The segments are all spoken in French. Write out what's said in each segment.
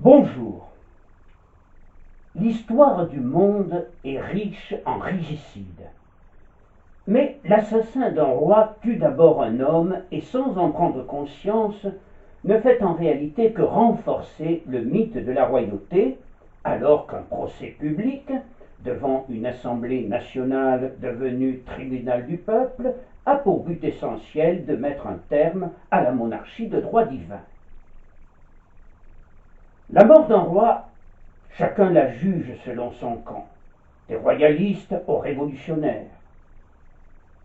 Bonjour. L'histoire du monde est riche en régicides. Mais l'assassin d'un roi tue d'abord un homme et sans en prendre conscience, ne fait en réalité que renforcer le mythe de la royauté, alors qu'un procès public, devant une assemblée nationale devenue tribunal du peuple, a pour but essentiel de mettre un terme à la monarchie de droit divin. La mort d'un roi, chacun la juge selon son camp, des royalistes aux révolutionnaires,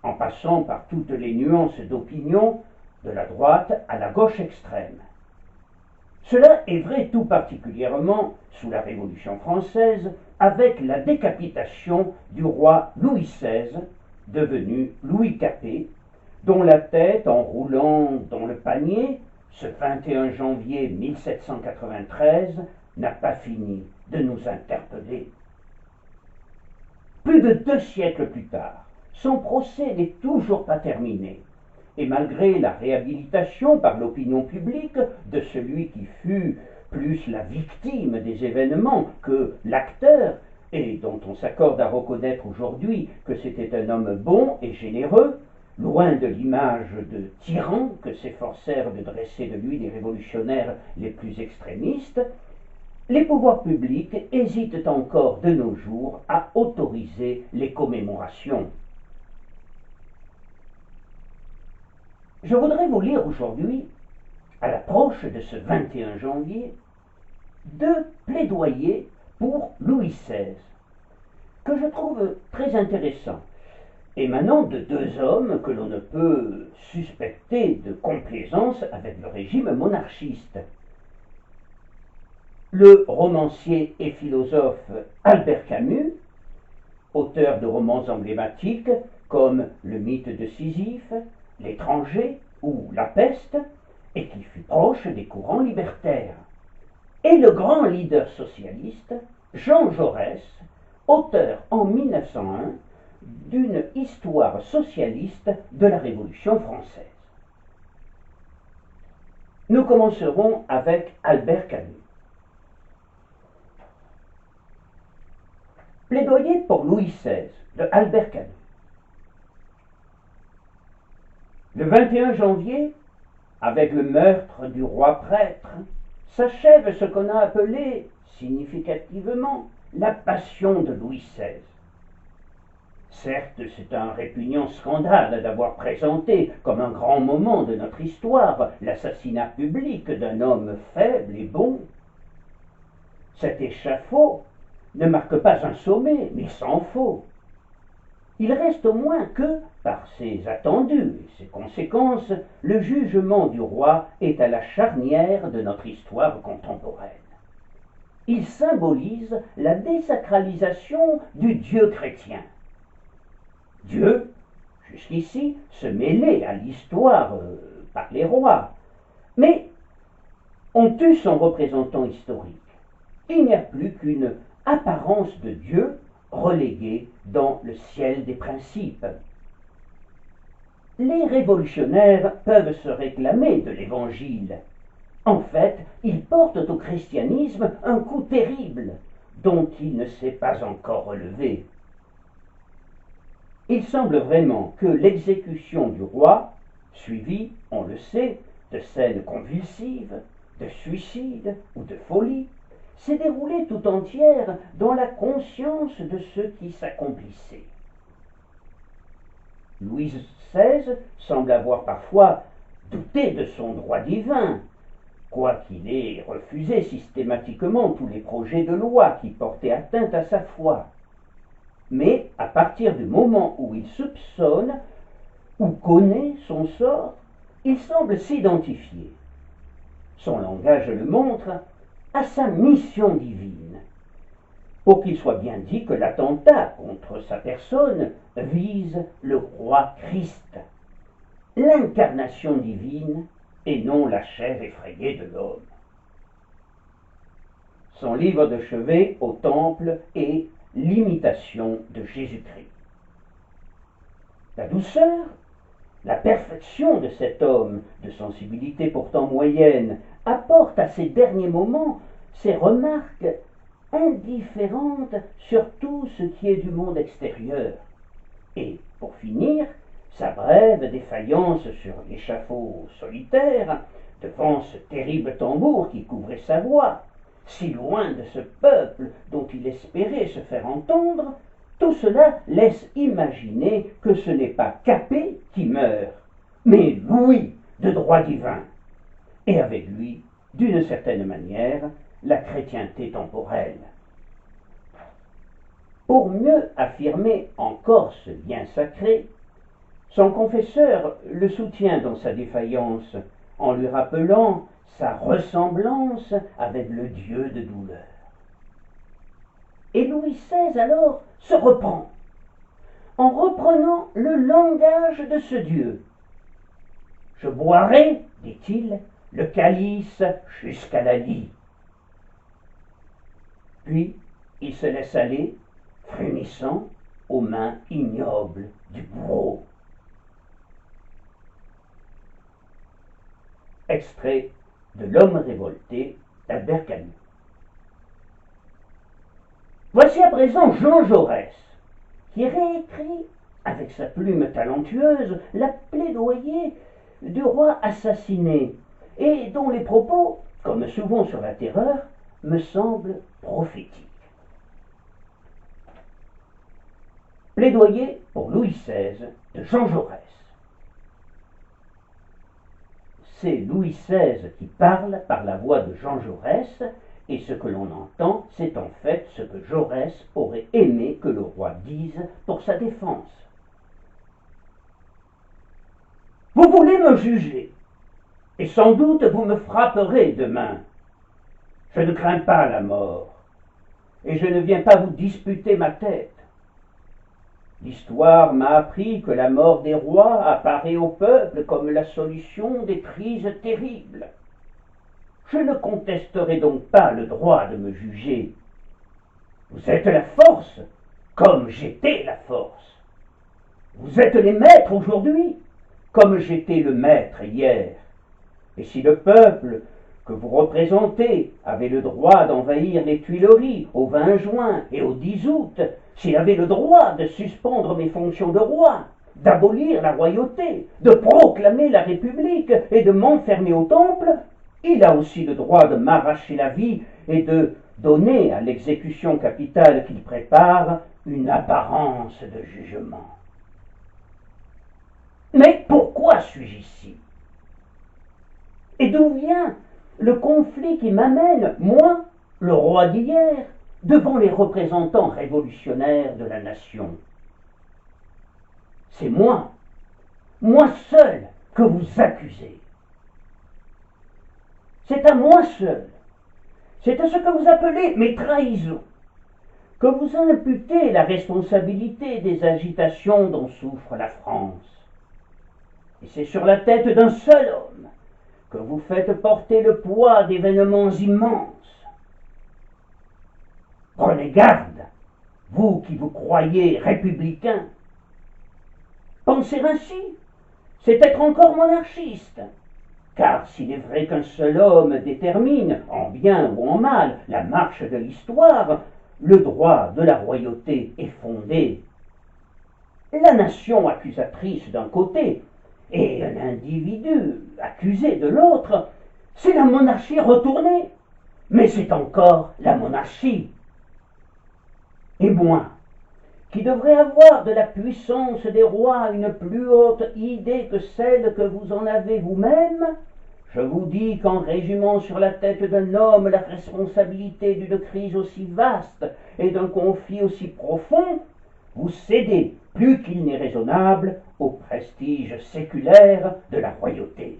en passant par toutes les nuances d'opinion, de la droite à la gauche extrême. Cela est vrai tout particulièrement sous la Révolution française, avec la décapitation du roi Louis XVI, devenu Louis Capet, dont la tête, en roulant dans le panier, ce 21 janvier 1793, n'a pas fini de nous interpeller. Plus de 2 siècles plus tard, son procès n'est toujours pas terminé, et malgré la réhabilitation par l'opinion publique de celui qui fut plus la victime des événements que l'acteur, et dont on s'accorde à reconnaître aujourd'hui que c'était un homme bon et généreux, loin de l'image de tyran que s'efforcèrent de dresser de lui les révolutionnaires les plus extrémistes, les pouvoirs publics hésitent encore de nos jours à autoriser les commémorations. Je voudrais vous lire aujourd'hui, à l'approche de ce 21 janvier, 2 plaidoyers pour Louis XVI, que je trouve très intéressants, émanant de 2 hommes que l'on ne peut suspecter de complaisance avec le régime monarchiste. Le romancier et philosophe Albert Camus, auteur de romans emblématiques comme Le mythe de Sisyphe, L'étranger ou La peste, et qui fut proche des courants libertaires, et le grand leader socialiste Jean Jaurès, auteur en 1901 d'une histoire socialiste de la Révolution française. Nous commencerons avec Albert Camus. Plaidoyer pour Louis XVI de Albert Camus. Le 21 janvier, avec le meurtre du roi prêtre, s'achève ce qu'on a appelé, significativement, la passion de Louis XVI. Certes, c'est un répugnant scandale d'avoir présenté comme un grand moment de notre histoire l'assassinat public d'un homme faible et bon. Cet échafaud ne marque pas un sommet, mais sans faux. Il reste au moins que, par ses attendus et ses conséquences, le jugement du roi est à la charnière de notre histoire contemporaine. Il symbolise la désacralisation du Dieu chrétien. Dieu, jusqu'ici, se mêlait à l'histoire par les rois, mais on tue son représentant historique. Il n'y a plus qu'une apparence de Dieu reléguée dans le ciel des principes. Les révolutionnaires peuvent se réclamer de l'Évangile. En fait, ils portent au christianisme un coup terrible, dont il ne s'est pas encore relevé. Il semble vraiment que l'exécution du roi, suivie, on le sait, de scènes convulsives, de suicide ou de folie, s'est déroulée tout entière dans la conscience de ceux qui s'accomplissaient. Louis XVI semble avoir parfois douté de son droit divin, quoiqu'il ait refusé systématiquement tous les projets de loi qui portaient atteinte à sa foi. Mais à partir du moment où il soupçonne ou connaît son sort, il semble s'identifier, son langage le montre, à sa mission divine, pour qu'il soit bien dit que l'attentat contre sa personne vise le roi Christ, l'incarnation divine et non la chair effrayée de l'homme. Son livre de chevet au temple est l'imitation de Jésus-Christ. La douceur, la perfection de cet homme, de sensibilité pourtant moyenne, apporte à ces derniers moments ses remarques indifférentes sur tout ce qui est du monde extérieur. Et, pour finir, sa brève défaillance sur l'échafaud solitaire, devant ce terrible tambour qui couvrait sa voix, si loin de ce peuple dont il espérait se faire entendre, tout cela laisse imaginer que ce n'est pas Capet qui meurt, mais Louis de droit divin, et avec lui, d'une certaine manière, la chrétienté temporelle. Pour mieux affirmer encore ce lien sacré, son confesseur le soutient dans sa défaillance en lui rappelant sa ressemblance avec le Dieu de douleur. Et Louis XVI alors se reprend, en reprenant le langage de ce Dieu. Je boirai, dit-il, le calice jusqu'à la lie. Puis il se laisse aller, frémissant, aux mains ignobles du bourreau. Extrait de L'homme révolté d'Albert Camus. Voici à présent Jean Jaurès, qui réécrit avec sa plume talentueuse la plaidoyer du roi assassiné, et dont les propos, comme souvent sur la terreur, me semblent prophétiques. Plaidoyer pour Louis XVI de Jean Jaurès. C'est Louis XVI qui parle par la voix de Jean Jaurès, et ce que l'on entend, c'est en fait ce que Jaurès aurait aimé que le roi dise pour sa défense. Vous voulez me juger, et sans doute vous me frapperez demain. Je ne crains pas la mort, et je ne viens pas vous disputer ma tête. L'histoire m'a appris que la mort des rois apparaît au peuple comme la solution des crises terribles. Je ne contesterai donc pas le droit de me juger. Vous êtes la force, comme j'étais la force. Vous êtes les maîtres aujourd'hui, comme j'étais le maître hier. Et si le peuple que vous représentez avait le droit d'envahir les Tuileries au 20 juin et au 10 août, s'il avait le droit de suspendre mes fonctions de roi, d'abolir la royauté, de proclamer la République et de m'enfermer au temple, il a aussi le droit de m'arracher la vie et de donner à l'exécution capitale qu'il prépare une apparence de jugement. Mais pourquoi suis-je ici? Et d'où vient le conflit qui m'amène, moi, le roi d'hier, devant les représentants révolutionnaires de la nation? C'est moi seul, que vous accusez. C'est à moi seul, c'est à ce que vous appelez mes trahisons, que vous imputez la responsabilité des agitations dont souffre la France. Et c'est sur la tête d'un seul homme que vous faites porter le poids d'événements immenses. Prenez garde, vous qui vous croyez républicain. Penser ainsi, c'est être encore monarchiste. Car s'il est vrai qu'un seul homme détermine, en bien ou en mal, la marche de l'histoire, le droit de la royauté est fondé. La nation accusatrice d'un côté et un individu accusé de l'autre, c'est la monarchie retournée, mais c'est encore la monarchie. Et moi, qui devrais avoir de la puissance des rois une plus haute idée que celle que vous en avez vous-même, je vous dis qu'en résumant sur la tête d'un homme la responsabilité d'une crise aussi vaste et d'un conflit aussi profond, vous cédez, plus qu'il n'est raisonnable, au prestige séculaire de la royauté.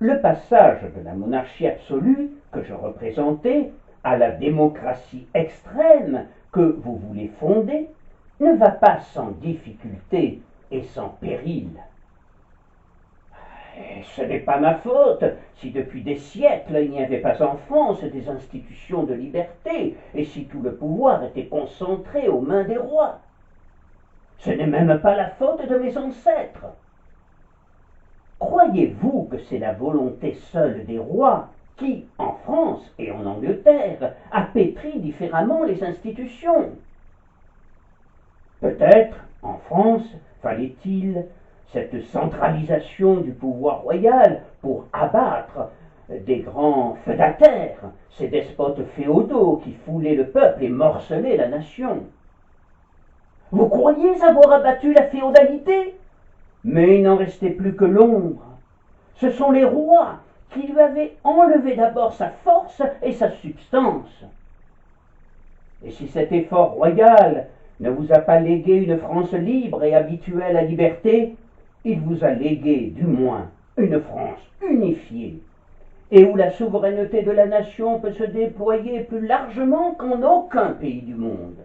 Le passage de la monarchie absolue que je représentais à la démocratie extrême que vous voulez fonder ne va pas sans difficulté et sans péril. Et ce n'est pas ma faute si depuis des siècles il n'y avait pas en France des institutions de liberté et si tout le pouvoir était concentré aux mains des rois. Ce n'est même pas la faute de mes ancêtres. Croyez-vous que c'est la volonté seule des rois qui, en France et en Angleterre, a pétri différemment les institutions. Peut-être, en France, fallait-il cette centralisation du pouvoir royal pour abattre des grands feudataires, ces despotes féodaux qui foulaient le peuple et morcelaient la nation. Vous croyez avoir abattu la féodalité? Mais il n'en restait plus que l'ombre. Ce sont les rois qui lui avaient enlevé d'abord sa force et sa substance. Et si cet effort royal ne vous a pas légué une France libre et habituée à la liberté, il vous a légué du moins une France unifiée, et où la souveraineté de la nation peut se déployer plus largement qu'en aucun pays du monde.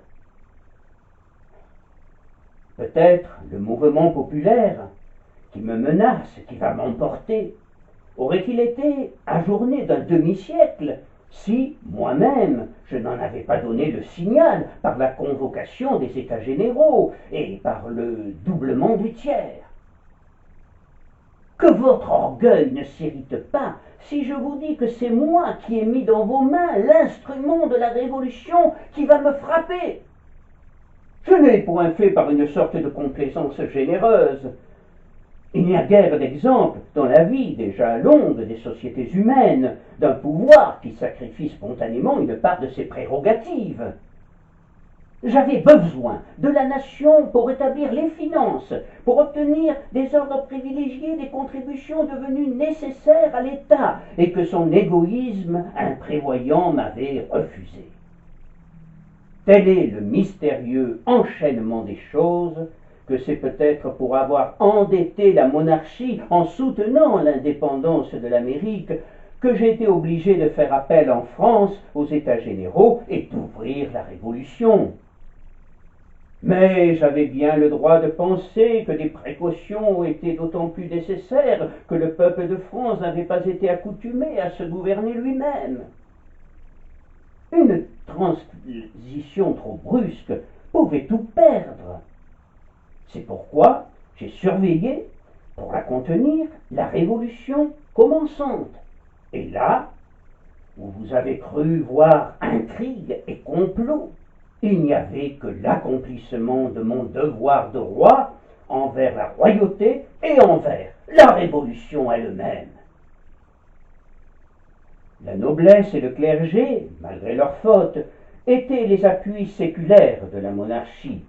Peut-être le mouvement populaire qui me menace, qui va m'emporter, aurait-il été ajourné d'un demi-siècle si, moi-même, je n'en avais pas donné le signal par la convocation des États généraux et par le doublement du tiers? Que votre orgueil ne s'irrite pas si je vous dis que c'est moi qui ai mis dans vos mains l'instrument de la Révolution qui va me frapper. Je n'ai point fait par une sorte de complaisance généreuse. Il n'y a guère d'exemple dans la vie déjà longue des sociétés humaines d'un pouvoir qui sacrifie spontanément une part de ses prérogatives. J'avais besoin de la nation pour établir les finances, pour obtenir des ordres privilégiés des contributions devenues nécessaires à l'État et que son égoïsme imprévoyant m'avait refusé. Tel est le mystérieux enchaînement des choses que c'est peut-être pour avoir endetté la monarchie en soutenant l'indépendance de l'Amérique que j'ai été obligé de faire appel en France aux États généraux et d'ouvrir la Révolution. Mais j'avais bien le droit de penser que des précautions étaient d'autant plus nécessaires que le peuple de France n'avait pas été accoutumé à se gouverner lui-même. Une transition trop brusque pouvait tout perdre. C'est pourquoi j'ai surveillé, pour la contenir, la révolution commençante. Et là, où vous avez cru voir intrigue et complot, il n'y avait que l'accomplissement de mon devoir de roi envers la royauté et envers la révolution elle-même. La noblesse et le clergé, malgré leurs fautes, étaient les appuis séculaires de la monarchie.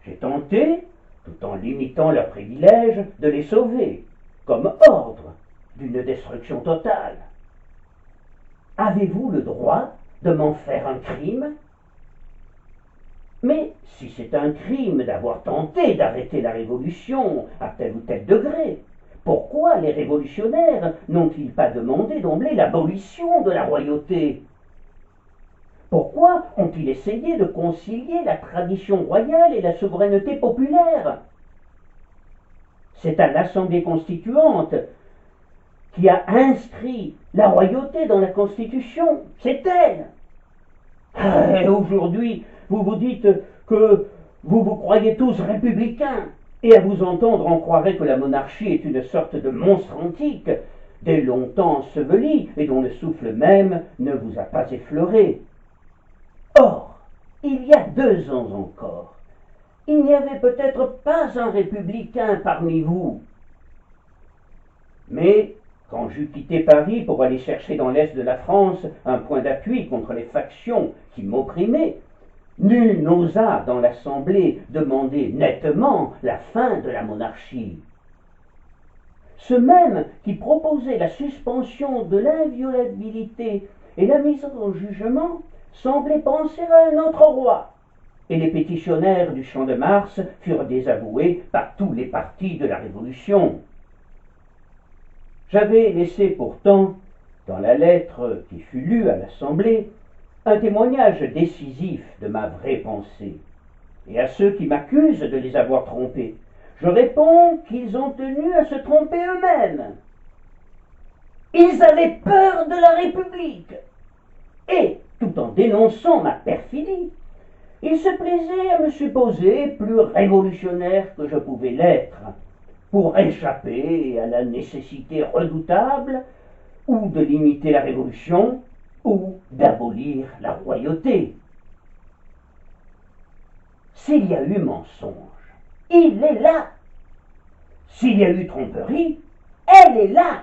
J'ai tenté, tout en limitant leurs privilèges, de les sauver, comme ordre d'une destruction totale. Avez-vous le droit de m'en faire un crime? Mais si c'est un crime d'avoir tenté d'arrêter la révolution à tel ou tel degré, pourquoi les révolutionnaires n'ont-ils pas demandé d'emblée l'abolition de la royauté? Pourquoi ont-ils essayé de concilier la tradition royale et la souveraineté populaire? C'est à l'Assemblée constituante qui a inscrit la royauté dans la Constitution. C'est elle. Et aujourd'hui, vous vous dites que vous croyez tous républicains, et à vous entendre, on croirait que la monarchie est une sorte de monstre antique, dès longtemps enseveli, et dont le souffle même ne vous a pas effleuré. Or, il y a 2 ans encore, il n'y avait peut-être pas un républicain parmi vous. Mais, quand j'eus quitté Paris pour aller chercher dans l'est de la France un point d'appui contre les factions qui m'opprimaient, nul n'osa dans l'Assemblée demander nettement la fin de la monarchie. Ceux mêmes qui proposaient la suspension de l'inviolabilité et la mise en jugement semblaient penser à un autre roi, et les pétitionnaires du Champ de Mars furent désavoués par tous les partis de la Révolution. J'avais laissé pourtant, dans la lettre qui fut lue à l'Assemblée, un témoignage décisif de ma vraie pensée. Et à ceux qui m'accusent de les avoir trompés, je réponds qu'ils ont tenu à se tromper eux-mêmes. Ils avaient peur de la République. Et, tout en dénonçant ma perfidie, ils se plaisaient à me supposer plus révolutionnaire que je pouvais l'être, pour échapper à la nécessité redoutable ou de limiter la révolution, ou d'abolir la royauté. S'il y a eu mensonge, il est là. S'il y a eu tromperie, elle est là.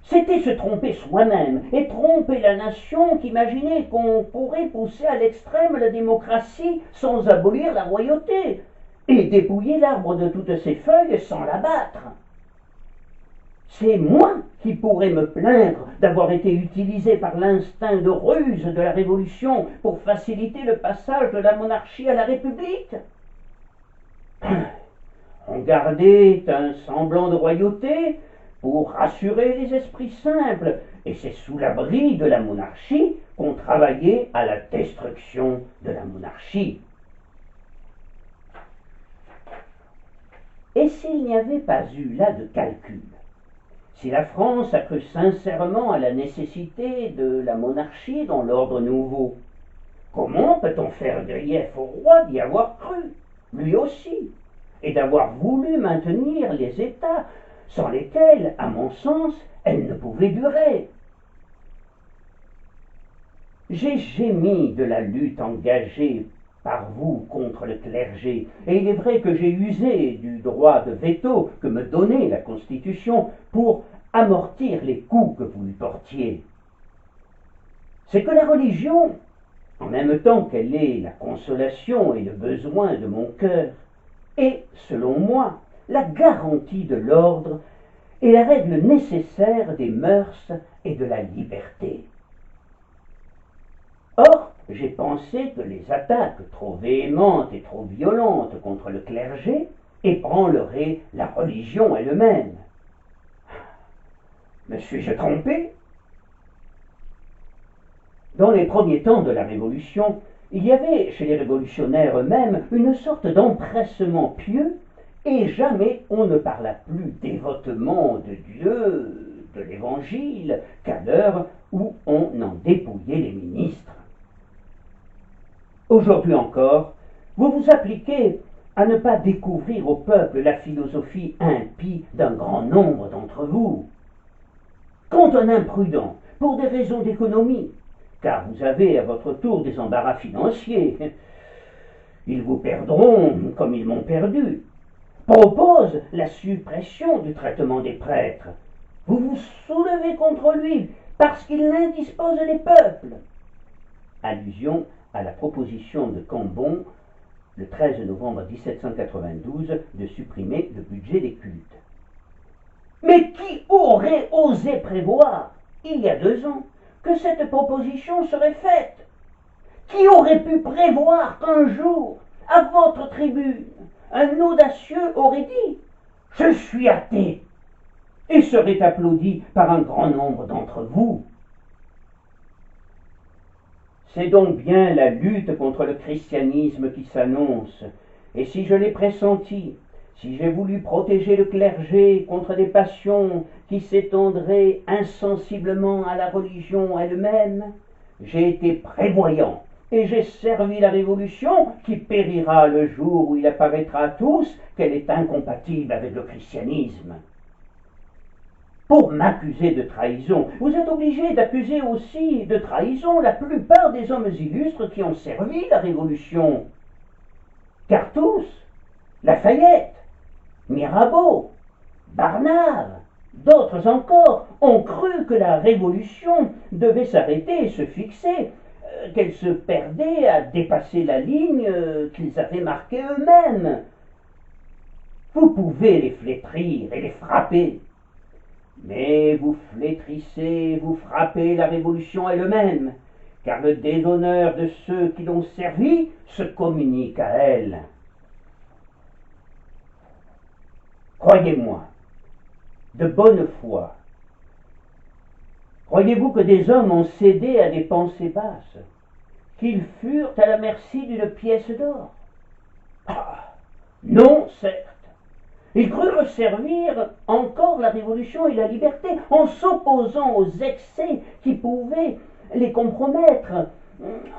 C'était se tromper soi-même et tromper la nation qu'imaginer qu'on pourrait pousser à l'extrême la démocratie sans abolir la royauté et dépouiller l'arbre de toutes ses feuilles sans l'abattre. C'est moi qui pourrais me plaindre d'avoir été utilisé par l'instinct de ruse de la Révolution pour faciliter le passage de la monarchie à la République. On gardait un semblant de royauté pour rassurer les esprits simples, et c'est sous l'abri de la monarchie qu'on travaillait à la destruction de la monarchie. Et s'il n'y avait pas eu là de calcul, si la France a cru sincèrement à la nécessité de la monarchie dans l'ordre nouveau, comment peut-on faire grief au roi d'y avoir cru, lui aussi, et d'avoir voulu maintenir les États sans lesquels, à mon sens, elle ne pouvait durer? J'ai gémi de la lutte engagée par vous contre le clergé, et il est vrai que j'ai usé du droit de veto que me donnait la Constitution pour amortir les coups que vous lui portiez. C'est que la religion, en même temps qu'elle est la consolation et le besoin de mon cœur, est, selon moi, la garantie de l'ordre et la règle nécessaire des mœurs et de la liberté. Or, j'ai pensé que les attaques trop véhémentes et trop violentes contre le clergé ébranleraient la religion elle-même. Me suis-je trompé? Dans les premiers temps de la Révolution, il y avait chez les révolutionnaires eux-mêmes une sorte d'empressement pieux, et jamais on ne parla plus dévotement de Dieu, de l'Évangile, qu'à l'heure où on en dépouillait les ministres. Aujourd'hui encore, vous vous appliquez à ne pas découvrir au peuple la philosophie impie d'un grand nombre d'entre vous. Quand un imprudent, pour des raisons d'économie, car vous avez à votre tour des embarras financiers, ils vous perdront comme ils m'ont perdu, propose la suppression du traitement des prêtres, vous vous soulevez contre lui parce qu'il n'indispose les peuples. Allusion à la proposition de Cambon, le 13 novembre 1792, de supprimer le budget des cultes. Mais qui aurait osé prévoir, il y a 2 ans, que cette proposition serait faite? Qui aurait pu prévoir qu'un jour, à votre tribune, un audacieux aurait dit « Je suis athée » et serait applaudi par un grand nombre d'entre vous? C'est donc bien la lutte contre le christianisme qui s'annonce, et si je l'ai pressenti, si j'ai voulu protéger le clergé contre des passions qui s'étendraient insensiblement à la religion elle-même, j'ai été prévoyant, et j'ai servi la Révolution qui périra le jour où il apparaîtra à tous qu'elle est incompatible avec le christianisme. Pour m'accuser de trahison, vous êtes obligé d'accuser aussi de trahison la plupart des hommes illustres qui ont servi la Révolution. Cartouche, Lafayette, Mirabeau, Barnave, d'autres encore ont cru que la Révolution devait s'arrêter et se fixer, qu'elle se perdait à dépasser la ligne qu'ils avaient marquée eux-mêmes. Vous pouvez les flétrir et les frapper, mais vous flétrissez, vous frappez la Révolution elle-même, car le déshonneur de ceux qui l'ont servie se communique à elle. Croyez-moi, de bonne foi, croyez-vous que des hommes ont cédé à des pensées basses, qu'ils furent à la merci d'une pièce d'or? Ah, non, certes. Ils crurent servir encore la Révolution et la liberté en s'opposant aux excès qui pouvaient les compromettre,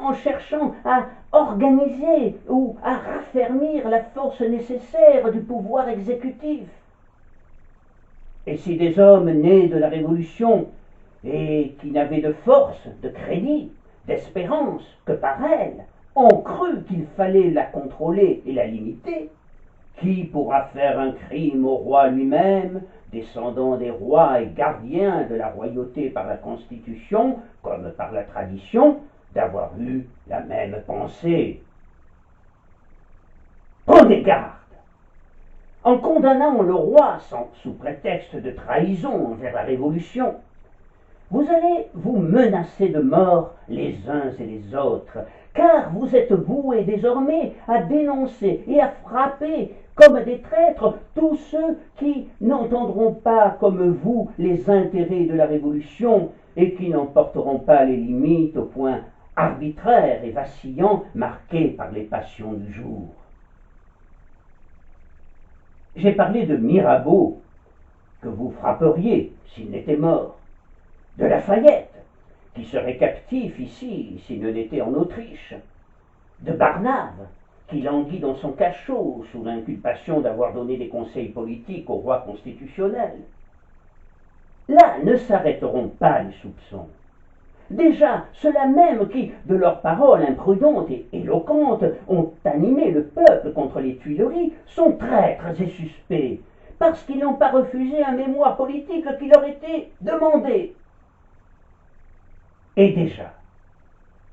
en cherchant à organiser ou à raffermir la force nécessaire du pouvoir exécutif. Et si des hommes nés de la Révolution et qui n'avaient de force, de crédit, d'espérance que par elle, ont cru qu'il fallait la contrôler et la limiter, qui pourra faire un crime au roi lui-même, descendant des rois et gardien de la royauté par la Constitution, comme par la tradition, d'avoir eu la même pensée? Prenez garde! En condamnant le roi sous prétexte de trahison envers la Révolution, vous allez vous menacer de mort les uns et les autres, car vous êtes voués désormais à dénoncer et à frapper comme des traîtres tous ceux qui n'entendront pas comme vous les intérêts de la Révolution et qui n'en porteront pas les limites au point arbitraire et vacillant marqué par les passions du jour. J'ai parlé de Mirabeau, que vous frapperiez s'il n'était mort, de Lafayette, qui serait captif ici s'il ne l'était en Autriche, de Barnave, qui languit dans son cachot sous l'inculpation d'avoir donné des conseils politiques au roi constitutionnel. Là ne s'arrêteront pas les soupçons. Déjà, ceux-là même qui, de leurs paroles imprudentes et éloquentes, ont animé le peuple contre les Tuileries, sont traîtres et suspects, parce qu'ils n'ont pas refusé un mémoire politique qui leur était demandé. Et déjà,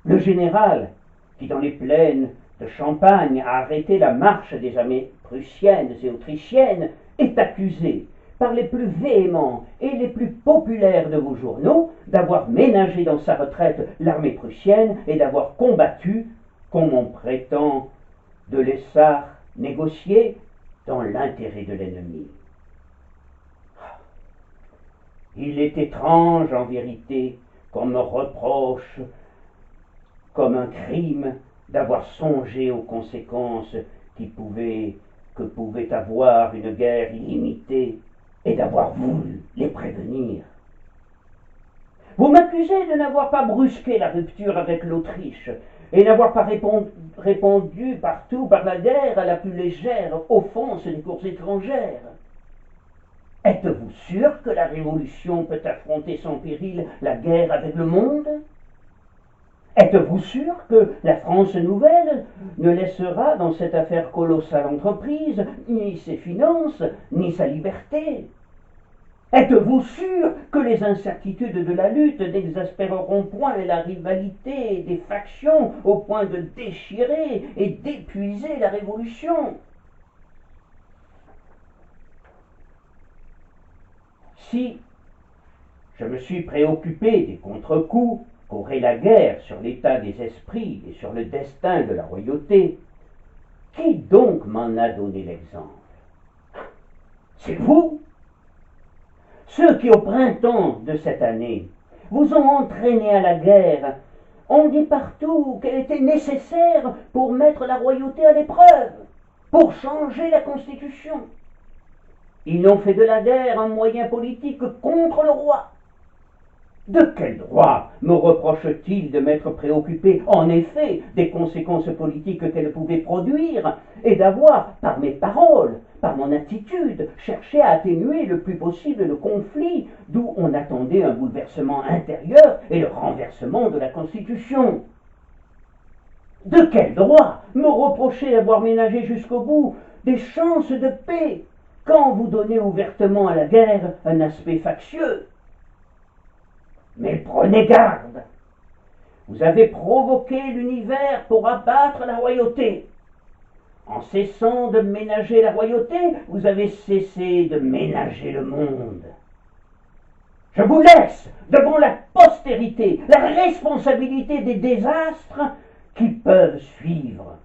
le général, qui dans les plaines de Champagne a arrêté la marche des armées prussiennes et autrichiennes, est accusé par les plus véhéments et les plus populaires de vos journaux d'avoir ménagé dans sa retraite l'armée prussienne et d'avoir combattu, comme on prétend de l'Essart négocié, dans l'intérêt de l'ennemi. Il est étrange en vérité qu'on me reproche comme un crime d'avoir songé aux conséquences que pouvait avoir une guerre illimitée et d'avoir voulu les prévenir. Vous m'accusez de n'avoir pas brusqué la rupture avec l'Autriche et n'avoir pas répondu partout par la guerre à la plus légère offense des cours étrangères. Êtes-vous sûr que la Révolution peut affronter sans péril la guerre avec le monde? Êtes-vous sûr que la France nouvelle ne laissera dans cette affaire colossale entreprise ni ses finances, ni sa liberté? Êtes-vous sûr que les incertitudes de la lutte n'exaspéreront point la rivalité des factions au point de déchirer et d'épuiser la Révolution? Si je me suis préoccupé des contre-coups qu'aurait la guerre sur l'état des esprits et sur le destin de la royauté, qui donc m'en a donné l'exemple? C'est vous! Ceux qui, au printemps de cette année, vous ont entraîné à la guerre, ont dit partout qu'elle était nécessaire pour mettre la royauté à l'épreuve, pour changer la Constitution. Ils n'ont fait de la guerre un moyen politique contre le roi. De quel droit me reproche-t-il de m'être préoccupé, en effet, des conséquences politiques qu'elle pouvait produire, et d'avoir, par mes paroles, par mon attitude, cherché à atténuer le plus possible le conflit, d'où on attendait un bouleversement intérieur et le renversement de la Constitution? De quel droit me reprocher d'avoir ménagé jusqu'au bout des chances de paix, quand vous donnez ouvertement à la guerre un aspect factieux? Mais prenez garde! Vous avez provoqué l'univers pour abattre la royauté. En cessant de ménager la royauté, vous avez cessé de ménager le monde. Je vous laisse devant la postérité la responsabilité des désastres qui peuvent suivre.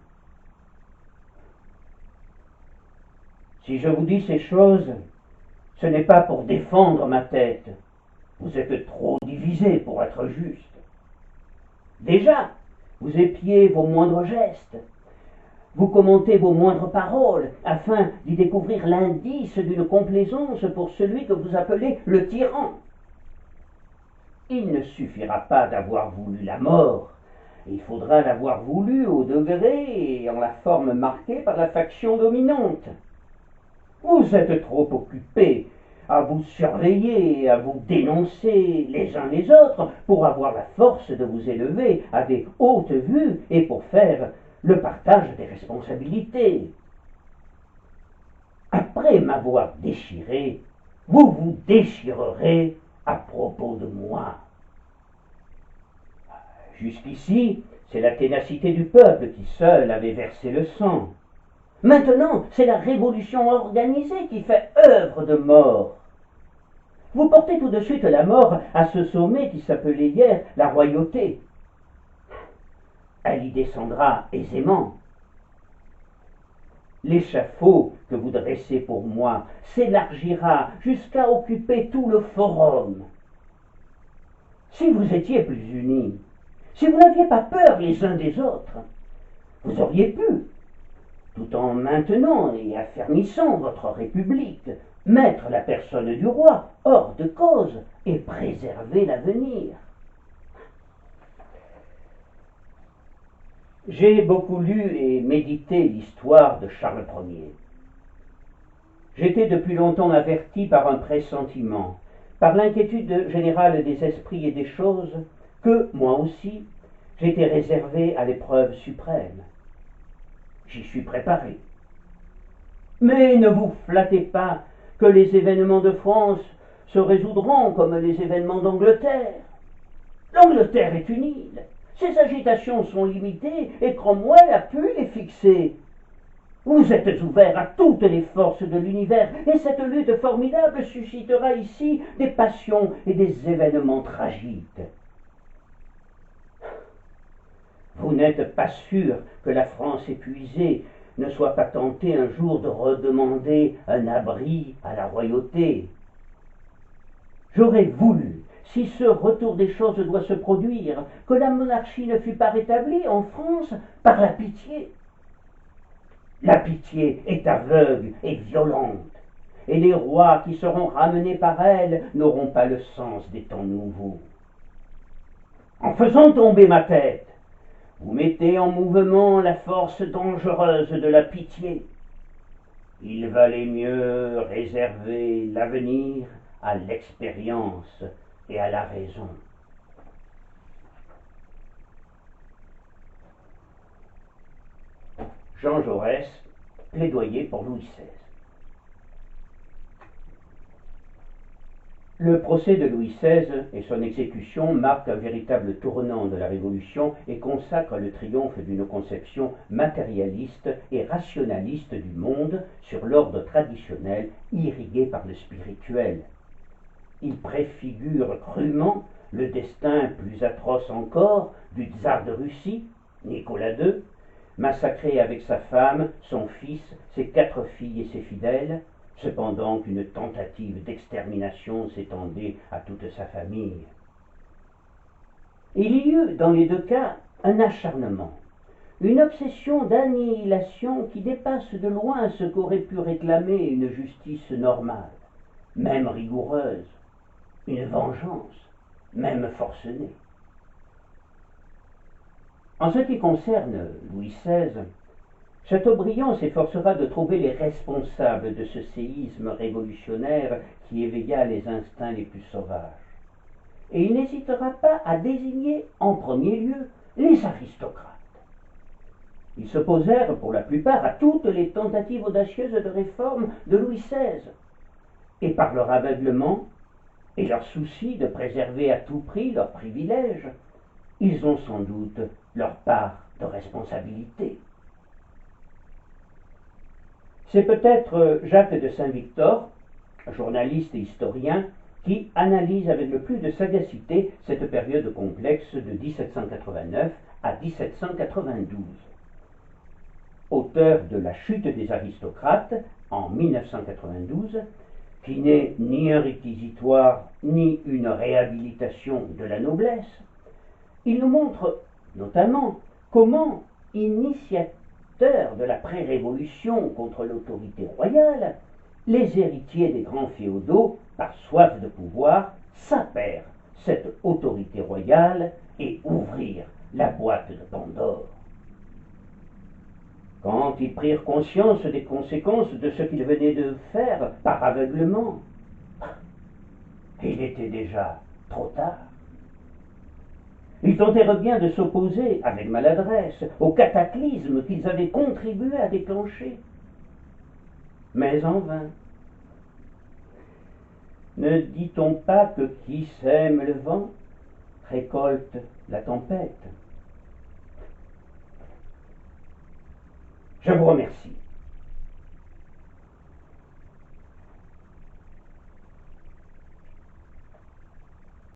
Si je vous dis ces choses, ce n'est pas pour défendre ma tête. Vous êtes trop divisés pour être juste. Déjà, vous épiez vos moindres gestes. Vous commentez vos moindres paroles afin d'y découvrir l'indice d'une complaisance pour celui que vous appelez le tyran. Il ne suffira pas d'avoir voulu la mort. Il faudra l'avoir voulu au degré et en la forme marquée par la faction dominante. Vous êtes trop occupés à vous surveiller, à vous dénoncer les uns les autres, pour avoir la force de vous élever à des hautes vues et pour faire le partage des responsabilités. Après m'avoir déchiré, vous vous déchirerez à propos de moi. Jusqu'ici, c'est la ténacité du peuple qui seul avait versé le sang. Maintenant, c'est la révolution organisée qui fait œuvre de mort. Vous portez tout de suite la mort à ce sommet qui s'appelait hier la royauté. Elle y descendra aisément. L'échafaud que vous dressez pour moi s'élargira jusqu'à occuper tout le forum. Si vous étiez plus unis, si vous n'aviez pas peur les uns des autres, vous auriez pu, tout en maintenant et affermissant votre république, mettre la personne du roi hors de cause et préserver l'avenir. J'ai beaucoup lu et médité l'histoire de Charles Ier. J'étais depuis longtemps averti par un pressentiment, par l'inquiétude générale des esprits et des choses, que, moi aussi, j'étais réservé à l'épreuve suprême. J'y suis préparé. Mais ne vous flattez pas que les événements de France se résoudront comme les événements d'Angleterre. L'Angleterre est une île. Ses agitations sont limitées et Cromwell a pu les fixer. Vous êtes ouverts à toutes les forces de l'univers et cette lutte formidable suscitera ici des passions et des événements tragiques. Vous n'êtes pas sûr que la France épuisée ne soit pas tentée un jour de redemander un abri à la royauté. J'aurais voulu, si ce retour des choses doit se produire, que la monarchie ne fût pas rétablie en France par la pitié. La pitié est aveugle et violente, et les rois qui seront ramenés par elle n'auront pas le sens des temps nouveaux. En faisant tomber ma tête, vous mettez en mouvement la force dangereuse de la pitié. Il valait mieux réserver l'avenir à l'expérience et à la raison. Jean Jaurès, plaidoyer pour Louis XVI. Le procès de Louis XVI et son exécution marquent un véritable tournant de la Révolution et consacrent le triomphe d'une conception matérialiste et rationaliste du monde sur l'ordre traditionnel irrigué par le spirituel. Il préfigure crûment le destin plus atroce encore du tsar de Russie, Nicolas II, massacré avec sa femme, son fils, ses 4 filles et ses fidèles, cependant qu'une tentative d'extermination s'étendait à toute sa famille. Il y eut dans les 2 cas un acharnement, une obsession d'annihilation qui dépasse de loin ce qu'aurait pu réclamer une justice normale, même rigoureuse, une vengeance, même forcenée. En ce qui concerne Louis XVI, Chateaubriand s'efforcera de trouver les responsables de ce séisme révolutionnaire qui éveilla les instincts les plus sauvages. Et il n'hésitera pas à désigner en premier lieu les aristocrates. Ils s'opposèrent pour la plupart à toutes les tentatives audacieuses de réforme de Louis XVI, et par leur aveuglement et leur souci de préserver à tout prix leurs privilèges, ils ont sans doute leur part de responsabilité. C'est peut-être Jacques de Saint-Victor, journaliste et historien, qui analyse avec le plus de sagacité cette période complexe de 1789 à 1792. Auteur de La chute des aristocrates en 1992, qui n'est ni un réquisitoire ni une réhabilitation de la noblesse, il nous montre notamment comment, initiateurs de la pré-révolution contre l'autorité royale, les héritiers des grands féodaux, par soif de pouvoir, sapèrent cette autorité royale et ouvrirent la boîte de Pandore. Quand ils prirent conscience des conséquences de ce qu'ils venaient de faire par aveuglement, Il était déjà trop tard. Ils tentèrent bien de s'opposer, avec maladresse, au cataclysme qu'ils avaient contribué à déclencher. Mais en vain. Ne dit-on pas que qui sème le vent récolte la tempête? Je vous remercie.